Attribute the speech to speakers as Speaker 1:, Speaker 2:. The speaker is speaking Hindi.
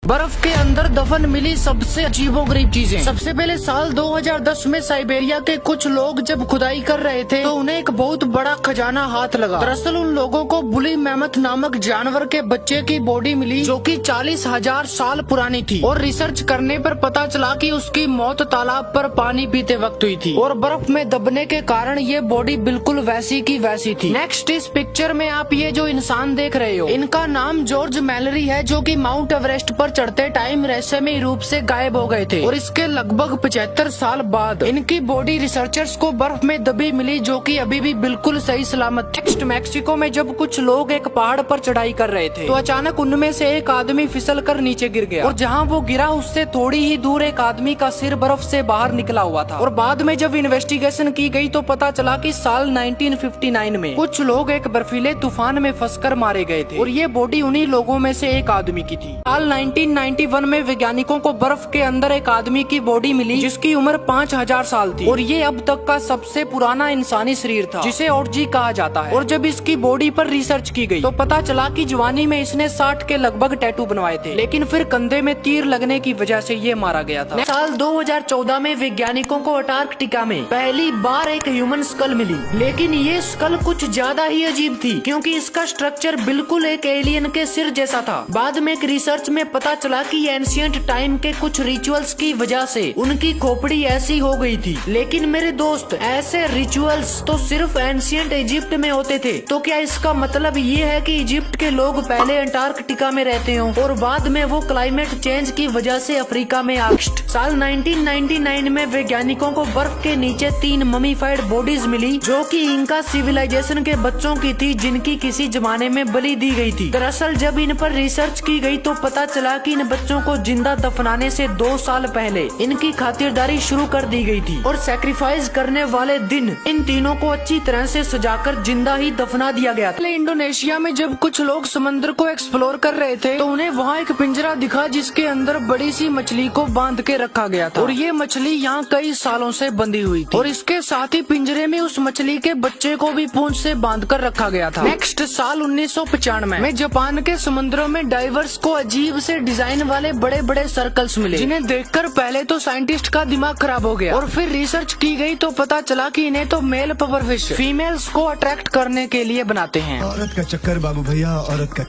Speaker 1: बर्फ के अंदर दफन मिली सबसे अजीबोगरीब चीजें। सबसे पहले साल 2010 में साइबेरिया के कुछ लोग जब खुदाई कर रहे थे तो उन्हें एक बहुत बड़ा खजाना हाथ लगा। दरअसल उन लोगों को बुली मैमथ नामक जानवर के बच्चे की बॉडी मिली जो कि 40,000 साल पुरानी थी और रिसर्च करने पर पता चला कि उसकी मौत तालाब पर पानी पीते वक्त हुई थी और बर्फ में दबने के कारण ये बॉडी बिल्कुल वैसी की वैसी थी। नेक्स्ट इस पिक्चर में आप ये जो इंसान देख रहे हो, इनका नाम जॉर्ज मैलरी है, जो कि माउंट एवरेस्ट पर चढ़ते टाइम रहस्यमयी रूप से गायब हो गए थे और इसके लगभग 75 साल बाद इनकी बॉडी रिसर्चर्स को बर्फ में दबी मिली, जो कि अभी भी बिल्कुल सही सलामत। नेक्स्ट मैक्सिको में जब कुछ लोग एक पहाड़ पर चढ़ाई कर रहे थे तो अचानक उनमें से एक आदमी फिसल कर नीचे गिर गया और जहाँ वो गिरा उससे थोड़ी ही दूर एक आदमी का सिर बर्फ से बाहर निकला हुआ था। और बाद में जब इन्वेस्टिगेशन की गई तो पता चला कि साल 1959 में कुछ लोग एक बर्फीले तूफान में फंसकर मारे गए थे और ये बॉडी उन्हीं लोगों में से एक आदमी की थी। साल 1991 में वैज्ञानिकों को बर्फ के अंदर एक आदमी की बॉडी मिली जिसकी उम्र 5,000 साल थी और ये अब तक का सबसे पुराना इंसानी शरीर था जिसे ओर्जी कहा जाता है। और जब इसकी बॉडी पर रिसर्च की गई तो पता चला कि जवानी में इसने 60 के लगभग टैटू बनवाए थे, लेकिन फिर कंधे में तीर लगने की वजह से ये मारा गया था। साल 2014 में वैज्ञानिकों को अंटार्कटिका में पहली बार एक ह्यूमन स्कल मिली, लेकिन ये स्कल कुछ ज्यादा ही अजीब थी क्योंकि इसका स्ट्रक्चर बिल्कुल एक एलियन के सिर जैसा था। बाद में एक रिसर्च में पता चला कि एंशिएंट टाइम के कुछ रिचुअल्स की वजह से उनकी खोपड़ी ऐसी हो गई थी। लेकिन मेरे दोस्त, ऐसे रिचुअल्स तो सिर्फ एंशिएंट इजिप्ट में होते थे, तो क्या इसका मतलब ये है कि इजिप्ट के लोग पहले अंटार्कटिका में रहते हो और बाद में वो क्लाइमेट चेंज की वजह से अफ्रीका में आ गए? साल 1999 में वैज्ञानिकों को बर्फ के नीचे 3 ममीफाइड बॉडीज मिली जो कि इंका सिविलाइजेशन के बच्चों की थी जिनकी किसी जमाने में बलि दी गई थी। दरअसल जब इन पर रिसर्च की गई तो पता चला कि इन बच्चों को जिंदा दफनाने से 2 साल पहले इनकी खातिरदारी शुरू कर दी गई थी और सैक्रिफाइस करने वाले दिन इन तीनों को अच्छी तरह से सजाकर जिंदा ही दफना दिया गया था। इंडोनेशिया में जब कुछ लोग समंदर को एक्सप्लोर कर रहे थे तो उन्हें वहाँ एक पिंजरा दिखा जिसके अंदर बड़ी सी मछली को बांध के रखा गया था और ये मछली यहाँ कई सालों से बंधी हुई थी और इसके साथ ही पिंजरे में उस मछली के बच्चे को भी पूंछ से बांध कर रखा गया था। नेक्स्ट साल 1995 में जापान के समुद्रों में डाइवर्स को अजीब से डिजाइन वाले बड़े बड़े सर्कल्स मिले जिन्हें देखकर पहले तो साइंटिस्ट का दिमाग खराब हो गया और फिर रिसर्च की गई तो पता चला कि इन्हें तो मेल पवर फिश फीमेल्स को अट्रैक्ट करने के लिए बनाते हैं।
Speaker 2: औरत का चक्कर बाबू भैया, औरत का